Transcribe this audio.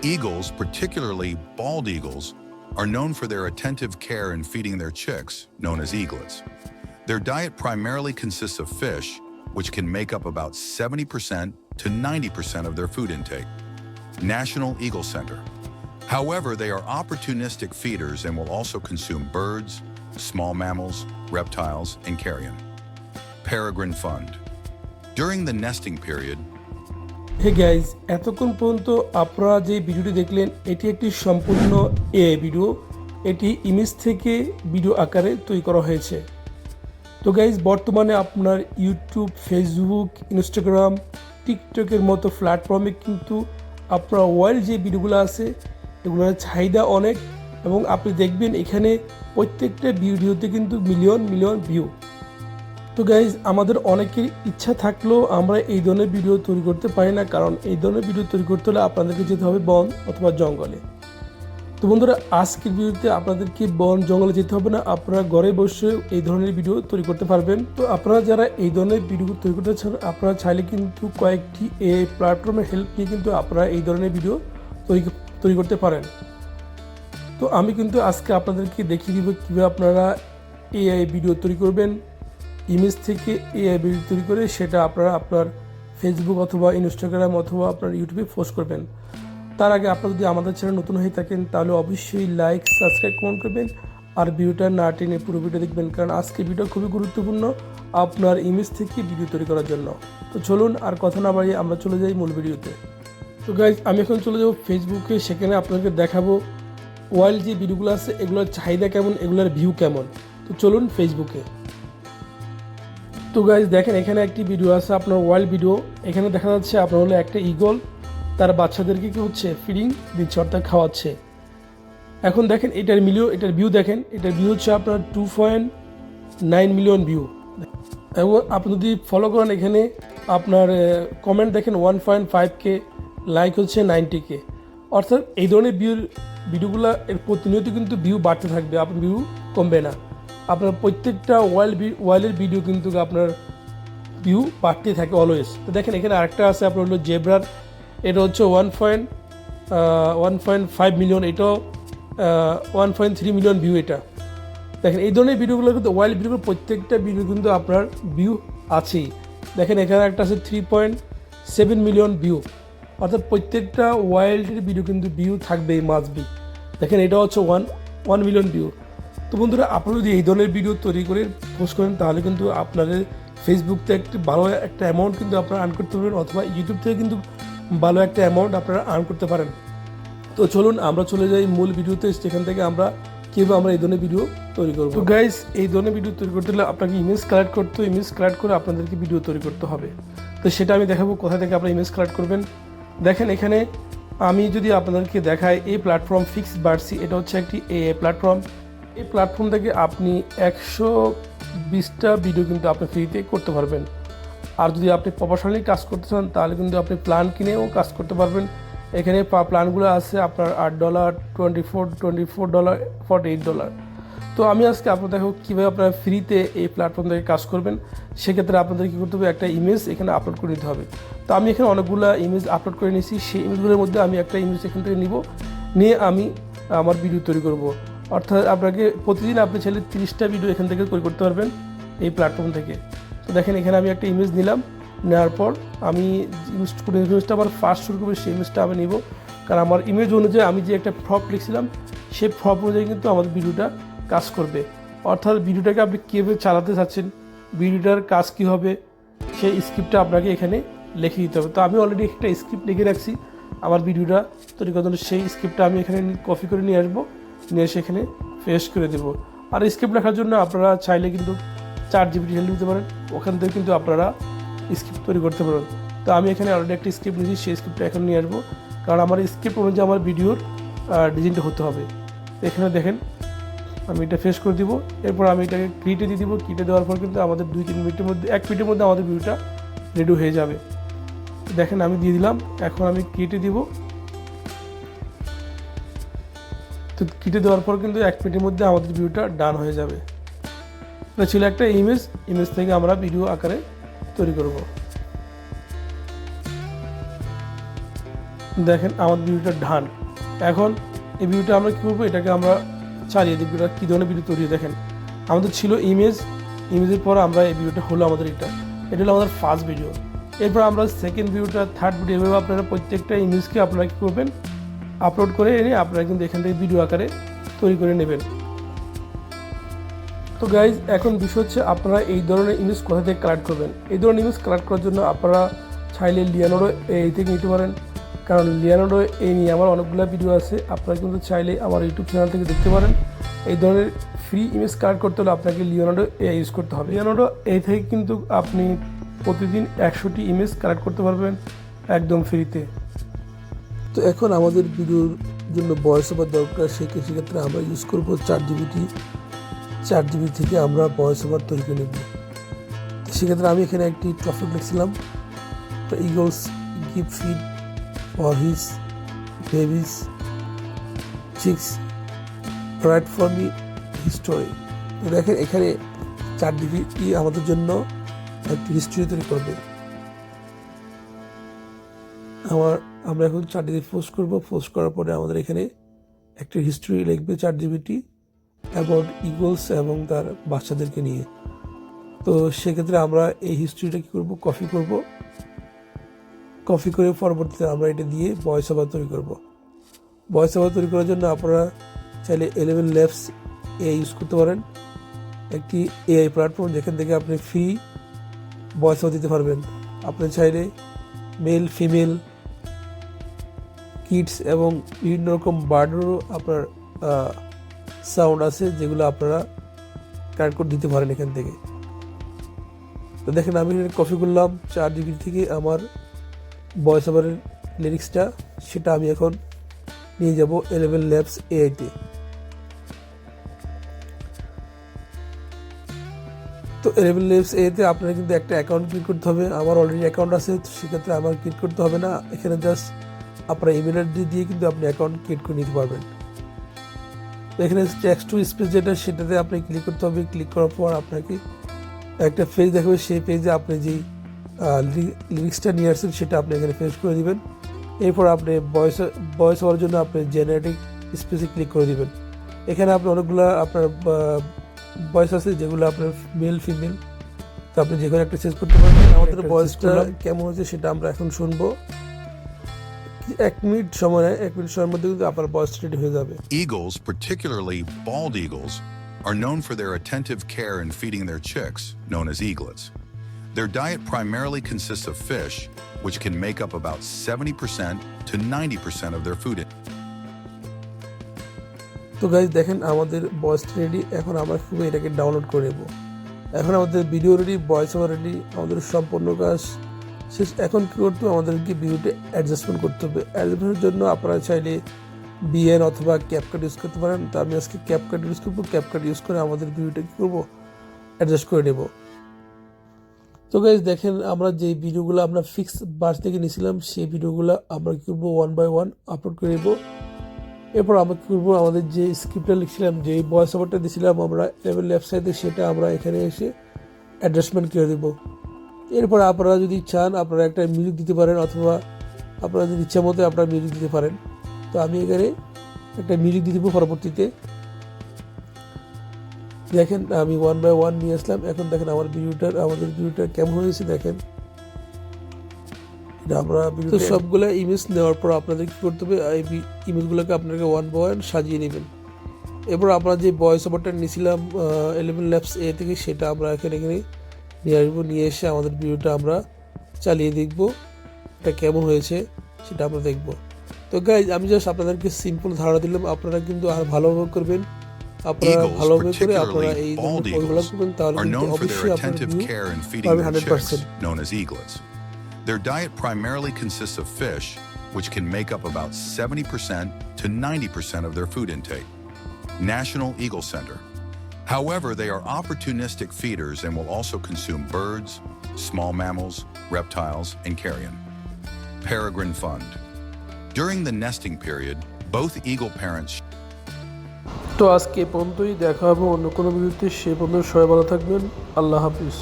Eagles, particularly bald eagles, are known for their attentive care in feeding their chicks, known as eaglets. Their diet primarily consists of fish, which can make up about 70% to 90% of their food intake. National Eagle Center. However, they are opportunistic feeders and will also consume birds, small mammals, reptiles, and carrion. Peregrine Fund. During the nesting period, hey guys, এতক্ষণ পর্যন্ত আপনারা যে ভিডিওটি দেখলেন এটি একটি সম্পূর্ণ AI video. এটি ইমেজ থেকে ভিডিও আকারে তৈরি করা হয়েছে। তো গাইজ, বর্তমানে আপনার ইউটিউব, ফেসবুক, ইনস্টাগ্রাম, টিকটকের মতো প্ল্যাটফর্মে কিন্তু আপনার ওয়াইল্ড যে ভিডিওগুলো আছে এগুলোর চাহিদা অনেক, এবং আপনি দেখবেন এখানে প্রত্যেকটা ভিডিওতে কিন্তু মিলিয়ন মিলিয়ন ভিউ। তো গাইজ, আমাদের অনেকের ইচ্ছা থাকলেও আমরা এই ধরনের ভিডিও তৈরি করতে পারি না, কারণ এই ধরনের ভিডিও তৈরি করতে হলে আপনাদেরকে যেতে হবে বন অথবা জঙ্গলে। তো বন্ধুরা, আজকের ভিডিওতে আপনাদেরকে বন জঙ্গলে যেতে হবে না, আপনারা ঘরে বসে এই ধরনের ভিডিও তৈরি করতে পারবেন। তো আপনারা যারা এই ধরনের ভিডিও তৈরি করতে চান, আপনারা চাইলে কিন্তু কয়েকটি এআই প্ল্যাটফর্মের হেল্প নিয়ে কিন্তু আপনারা এই ধরনের ভিডিও তৈরি করতে পারেন। তো আমি কিন্তু আজকে আপনাদেরকে দেখিয়ে দিব কীভাবে আপনারা এআই ভিডিও তৈরি করবেন, ইমেজ থেকে এআই ভিডিও তৈরি করে সেটা আপনারা আপনার ফেসবুক অথবা ইনস্টাগ্রাম অথবা আপনার ইউটিউবে পোস্ট করবেন। তার আগে আপনারা যদি আমাদের চ্যানেল নতুন হয়ে থাকেন তাহলে অবশ্যই লাইক, সাবস্ক্রাইব, কমেন্ট করবেন আর ভিডিওটা না টেনে পুরো ভিডিও দেখবেন, কারণ আজকে ভিডিও খুবই গুরুত্বপূর্ণ আপনার ইমেজ থেকে ভিডিও তৈরি করার জন্য। তো চলুন আর কথা না বাড়িয়ে আমরা চলে যাই মূল ভিডিওতে। তো গাইজ, আমি এখন চলে যাব ফেসবুকে, সেখানে আপনাকে দেখাবো ওয়াইল্ড যে ভিডিওগুলো আছে এগুলোর চাহিদা কেমন, এগুলোর ভিউ কেমন। তো চলুন ফেসবুকে। তো গাইজ দেখেন, এখানে একটি ভিডিও আছে আপনার ওয়াইল্ড ভিডিও। এখানে দেখা যাচ্ছে আপনার হলো একটা ঈগল তার বাচ্চাদেরকে কি হচ্ছে ফিডিং দিচ্ছে, অর্থাৎ খাওয়াচ্ছে। এখন দেখেন এটার ভিউ দেখেন, এটার ভিউ হচ্ছে আপনার 2.9 মিলিয়ন ভিউ। এবং আপনি যদি ফলো করেন এখানে আপনার কমেন্ট দেখেন 1.5K, লাইক হচ্ছে 90K। অর্থাৎ এই ধরনের ভিডিওগুলো এর প্রতিনিয়ত কিন্তু ভিউ বাড়তে থাকবে, আপনার ভিউ কমবে না। আপনার প্রত্যেকটা ওয়াইল্ডের ভিডিও কিন্তু আপনার ভিউ বাড়তেই থাকে অলওয়েজ। তো দেখেন এখানে আরেকটা আছে আপনার হলো জেব্রার, এটা হচ্ছে 1.5 মিলিয়ন, এটাও 1.3 মিলিয়ন ভিউ। এটা দেখেন এই ধরনের ভিডিওগুলো কিন্তু ওয়াইল্ড ভিডিওগুলো প্রত্যেকটা ভিডিও কিন্তু আপনার ভিউ আছেই। দেখেন এখানে একটা আছে 3.7 মিলিয়ন ভিউ, অর্থাৎ প্রত্যেকটা ওয়াইল্ডের ভিডিও কিন্তু ভিউ থাকবেই, মাস্ট বি। দেখেন এটা হচ্ছে 1 মিলিয়ন ভিউ। তো বন্ধুরা, আপনারা যদি এই ধরনের ভিডিও তৈরি করে পোস্ট করেন তাহলে কিন্তু আপনাদের ফেসবুক থেকে একটি ভালো একটা অ্যামাউন্ট কিন্তু আপনারা আর্ন করতে পারবেন, অথবা ইউটিউব থেকে কিন্তু ভালো একটা অ্যামাউন্ট আপনারা আর্ন করতে পারেন। তো চলুন আমরা চলে যাই মূল ভিডিওতে, সেখান থেকে আমরা কীভাবে আমরা এই ধরনের ভিডিও তৈরি করবো। তো গাইজ, এই ধরনের ভিডিও তৈরি করতে হলে আপনাকে ইমেজ কালেক্ট করে আপনাদেরকে ভিডিও তৈরি করতে হবে। তো সেটা আমি দেখাবো কোথা থেকে আপনারা ইমেজ কালেক্ট করবেন। দেখেন এখানে আমি যদি আপনাদেরকে দেখাই, এই প্ল্যাটফর্ম ফিক্সবার্সি, এটা হচ্ছে একটি এআই প্ল্যাটফর্ম। এই প্ল্যাটফর্ম থেকে আপনি 120টা ভিডিও কিন্তু আপনি ফ্রিতে করতে পারবেন। আর যদি আপনি প্রফেশনালি কাজ করতে চান তাহলে কিন্তু আপনি প্ল্যান কিনেও কাজ করতে পারবেন। এখানে প্ল্যানগুলো আছে আপনার $8, $24, $48। তো আমি আজকে আপনাদের দেখো কীভাবে আপনারা ফ্রিতে এই প্ল্যাটফর্ম থেকে কাজ করবেন। সেক্ষেত্রে আপনাদের কী করতে হবে, একটা ইমেজ এখানে আপলোড করে নিতে হবে। তো আমি এখানে অনেকগুলো ইমেজ আপলোড করে নিয়েছি, সেই ইমেজগুলোর মধ্যে আমি একটা ইমেজ এখান থেকে নিয়ে আমি আমার ভিডিও তৈরি করব। অর্থাৎ আপনাকে প্রতিদিন আপনি চাইলে 30টা ভিডিও এখান থেকে তৈরি করতে পারবেন এই প্ল্যাটফর্ম থেকে। তো দেখেন এখানে আমি একটা ইমেজ নিলাম, নেওয়ার পর আমি ইমেজটা আবার ফার্স্ট শুরু করবো, সেই ইমেজটা আমি নিব, কারণ আমার ইমেজ অনুযায়ী আমি যে একটা ফ্রপ লিখছিলাম সেই ফ্রপ অনুযায়ী কিন্তু আমাদের ভিডিওটা কাজ করবে। অর্থাৎ ভিডিওটাকে আপনি কীভাবে চালাতে চাচ্ছেন, ভিডিওটার কাজ কী হবে, সেই স্ক্রিপ্টটা আপনাকে এখানে লিখে দিতে হবে। তো আমি অলরেডি একটা স্ক্রিপ্ট লিখে রাখছি আমার ভিডিওটা তৈরি করার জন্য। সেই স্ক্রিপ্টটা আমি এখানে কপি করে নিয়ে আসবো, নিয়ে এসে এখানে পেস্ট করে দেবো। আর স্ক্রিপ্ট লেখার জন্য আপনারা চাইলে কিন্তু ChatGPT হেল্প নিতে পারেন, ওখান থেকে কিন্তু আপনারা স্ক্রিপ্ট তৈরি করতে পারেন। তো আমি এখানে অলরেডি একটা স্ক্রিপ্ট নিয়েছি, সেই স্ক্রিপ্টটা এখন নিয়ে আসবো, কারণ আমার স্ক্রিপ্ট অনুযায়ী আমার ভিডিওর ডিজাইনটা হতে হবে। এখানে দেখেন আমি এটা ফেস করে দিব, এরপর আমি এটাকে ক্রিয়েটে দিয়ে দিব। ক্রিয়েটে দেওয়ার পর কিন্তু আমাদের 2-3 মিনিটের মধ্যে, 1 মিনিটের মধ্যে আমাদের ভিডিওটা রেডি হয়ে যাবে। দেখেন আমি দিয়ে দিলাম, এখন আমি ক্রিয়েটে দিব। তো ক্রিয়েটে দেওয়ার পর কিন্তু 1 মিনিটের মধ্যে আমাদের ভিডিওটা ডান হয়ে যাবে। এটা ছিল একটা ইমেজ থেকে আমরা ভিডিও আকারে তৈরি করব। দেখেন আমাদের ভিডিওটা ডান। এখন এই ভিডিওটা আমরা কী করবো, এটাকে আমরা চালিয়ে দেখবো এটা কী ধরনের ভিডিও তৈরি হয়। দেখেন আমাদের ছিল ইমেজের পর আমরা এই ভিডিওটা হলো আমাদের এটা হলো আমাদের ফার্স্ট ভিডিও। এরপর আমরা সেকেন্ড ভিডিওটা, থার্ড ভিডিও, এভাবে আপনারা প্রত্যেকটা ইমেজকে আপনারা কী করবেন, আপলোড করে এনে আপনারা কিন্তু এখান থেকে ভিডিও আকারে তৈরি করে নেবেন। তো গাইজ এখন বিষয় হচ্ছে আপনারা এই ধরনের ইমেজ কোথা থেকে কালেক্ট করবেন। এই ধরনের ইমেজ কালেক্ট করার জন্য আপনারা চাইলে লিওনার্ডো এই থেকে নিতে পারেন, কারণ লিওনার্ডো এই নিয়ে আমার অনেকগুলো ভিডিও আছে। আপনারা কিন্তু চাইলে আমার ইউটিউব চ্যানেল থেকে দেখতে পারেন। এই ধরনের ফ্রি ইমেজ কালেক্ট করতে হলে আপনাকে লিওনার্ডো এ ইউজ করতে হবে। লিওনার্ডো এই থেকে কিন্তু আপনি প্রতিদিন 100টি ইমেজ কালেক্ট করতে পারবেন একদম ফ্রিতে। তো এখন আমাদের ভিডিওর জন্য ভয়েস ওভার দরকার, সেক্ষেত্রে আমরা ইউজ করবো ChatGPT থেকে আমরা ভয়েস ওভার তৈরি করে নেব। তো সেক্ষেত্রে আমি এখানে একটি টপিক লিখছিলাম, eagles give feed for his babies chicks write for me history. তো দেখেন এখানে ChatGPT আমাদের জন্য একটি হিস্ট্রি তৈরি করবে। আমরা এখন ChatGPT পোস্ট করার পরে আমাদের এখানে একটা হিস্ট্রি লিখবে ChatGPT অ্যাবাউট ইগলস এবং তার বাচ্চাদেরকে নিয়ে। তো সেক্ষেত্রে আমরা এই হিস্ট্রিটা কী করবো, কপি করে পরবর্তীতে আমরা এটা দিয়ে ভয়েস ওভার তৈরি করব। ভয়েস ওভার তৈরি করার জন্য আপনারা চাইলে 11 Labs ইউজ করতে পারেন, একটি AI প্ল্যাটফর্ম যেখান থেকে আপনি ফ্রি ভয়েস ওভার দিতে পারবেন। আপনি চাইলে মেল, ফিমেল, কিডস এবং বিভিন্ন রকম বার্ডেরও আপনার সাউন্ড আছে যেগুলো আপনারা কালেক্ট করে দিতে পারেন এখান থেকে। তো দেখেন আমি এখানে কপি করলাম ChatGPT থেকে আমার ভয়েস ওভারের লিরিক্সটা, সেটা আমি এখন নিয়ে যাব 11 Labs AI-তে। তো 11 Labs AI-তে আপনারা কিন্তু একটা অ্যাকাউন্ট ক্রিয়েট করতে হবে। আমার অলরেডি অ্যাকাউন্ট আছে, তো সেক্ষেত্রে আমার ক্রিয়েট করতে হবে না। এখানে জাস্ট আপনার ইমেল আইডি দিয়ে কিন্তু আপনি অ্যাকাউন্ট ক্রিয়েট করে নিতে পারবেন। তো এখানে টেক্সট টু স্পেস যেটা, সেটাতে আপনি ক্লিক করতে হবে। ক্লিক করার পর আপনাকে একটা পেজ দেখাবে, সেই পেজে আপনি যেই লিরিক্সটা নিয়ে আসছেন সেটা আপনি এখানে পেস্ট করে দিবেন। এরপর আপনি ভয়েস হওয়ার জন্য আপনি জেনারেটিক স্পেসে ক্লিক করে দিবেন। এখানে আপনি অনেকগুলো আপনার ভয়েস আছে যেগুলো আপনার মেল, ফিমেল, তো আপনি যে কোনো একটা চেঞ্জ করতে পারবেন। আমাদের ভয়েসটা কেমন হয়েছে সেটা আমরা এখন শুনবো। 1 মিনিট সময়ের মধ্যে কিন্তু আপনার ভয়েস রেডি হয়ে যাবে। Eagles, particularly bald eagles, are known for their attentive care in feeding their chicks, known as eaglets. Their diet primarily consists of fish, which can make up about 70% to 90% of their food. তো guys দেখেন আমাদের voice ready. এখন আমরা খুবই এটাকে download করে নেব। এখন আমাদের video ready, voice over ready, আমাদের সম্পূর্ণ কাজ শেষ। এখন কী করতে হবে, আমাদেরকে ভিডিওতে অ্যাডজাস্টমেন্ট করতে হবে। অ্যাডজাস্টমেন্টের জন্য আপনারা চাইলে বিএন অথবা ক্যাপকাট ইউজ করতে পারেন। তো আমি আজকে ক্যাপকাট ইউজ করবো। ক্যাপকাট ইউজ করে আমাদের ভিডিওটা কী করবো, অ্যাডজাস্ট করে নেব। তো গাইজ দেখেন আমরা যে ভিডিওগুলো আমরা ফিক্স বাস থেকে নিয়েছিলাম, সেই ভিডিওগুলো আমরা কী করবো, 1 by 1 আপলোড করে নেব। এরপর আমরা কী করবো, আমাদের যে স্ক্রিপ্টটা লিখছিলাম, যে ভয়েস ওভারটা দিয়েছিলাম আমরা 11 Labs সাইডে, সেটা আমরা এখানে এসে অ্যাডজাস্টমেন্ট করে দেবো। এরপর আপনারা যদি চান আপনারা একটা মিউজিক দিতে পারেন, অথবা আপনারা যদি ইচ্ছা মতো আপনারা মিউজিক দিতে পারেন। তো আমি এখানে একটা মিউজিক দিয়ে দেবো পরবর্তীতে। দেখেন আমি 1 by 1 নিয়ে আসলাম। এখন দেখেন আমাদের ভিডিওটা কেমন হয়েছে দেখেন। আমরা তো সবগুলো ইমেজ নেওয়ার পর আপনাদের কী করতে হবে, এই ইমেজগুলোকে আপনাকে 1 by 1 সাজিয়ে নেবেন। এরপর আমরা যে ভয়েস ওভারটা নিয়েছিলাম 11 Labs AI থেকে, সেটা আমরা এখানে নিয়ে আসবো। নিয়ে এসে আমাদের ভিডিওটা আমরা চালিয়ে দেখব এটা কেমন হয়েছে, সেটা আমরা দেখব। তো গাইজ আমি জাস্ট আপনাদেরকে সিম্পল ধারণা দিলাম, আপনারা কিন্তু আর ভালোভাবে করবেন। আপনারা ভালোভাবে করে আপনারা এই ধরনের পরিগুলো করবেন, তাহলে কিন্তু অবশ্যই আপনার ভিউ পাবেন 100%। Known as eaglets. Their diet primarily consists of fish, which can make up about 70% to 90% of their food intake. National Eagle Center. However, they are opportunistic feeders and will also consume birds, small mammals, reptiles, and carrion. Peregrine Fund. During the nesting period, both eagle parents. তো আজকে পর্যন্তই, দেখা হবে অন্য কোনো ভিডিওতে। সে পর্যন্ত সবাই ভালো থাকবেন। আল্লাহ হাফিজ।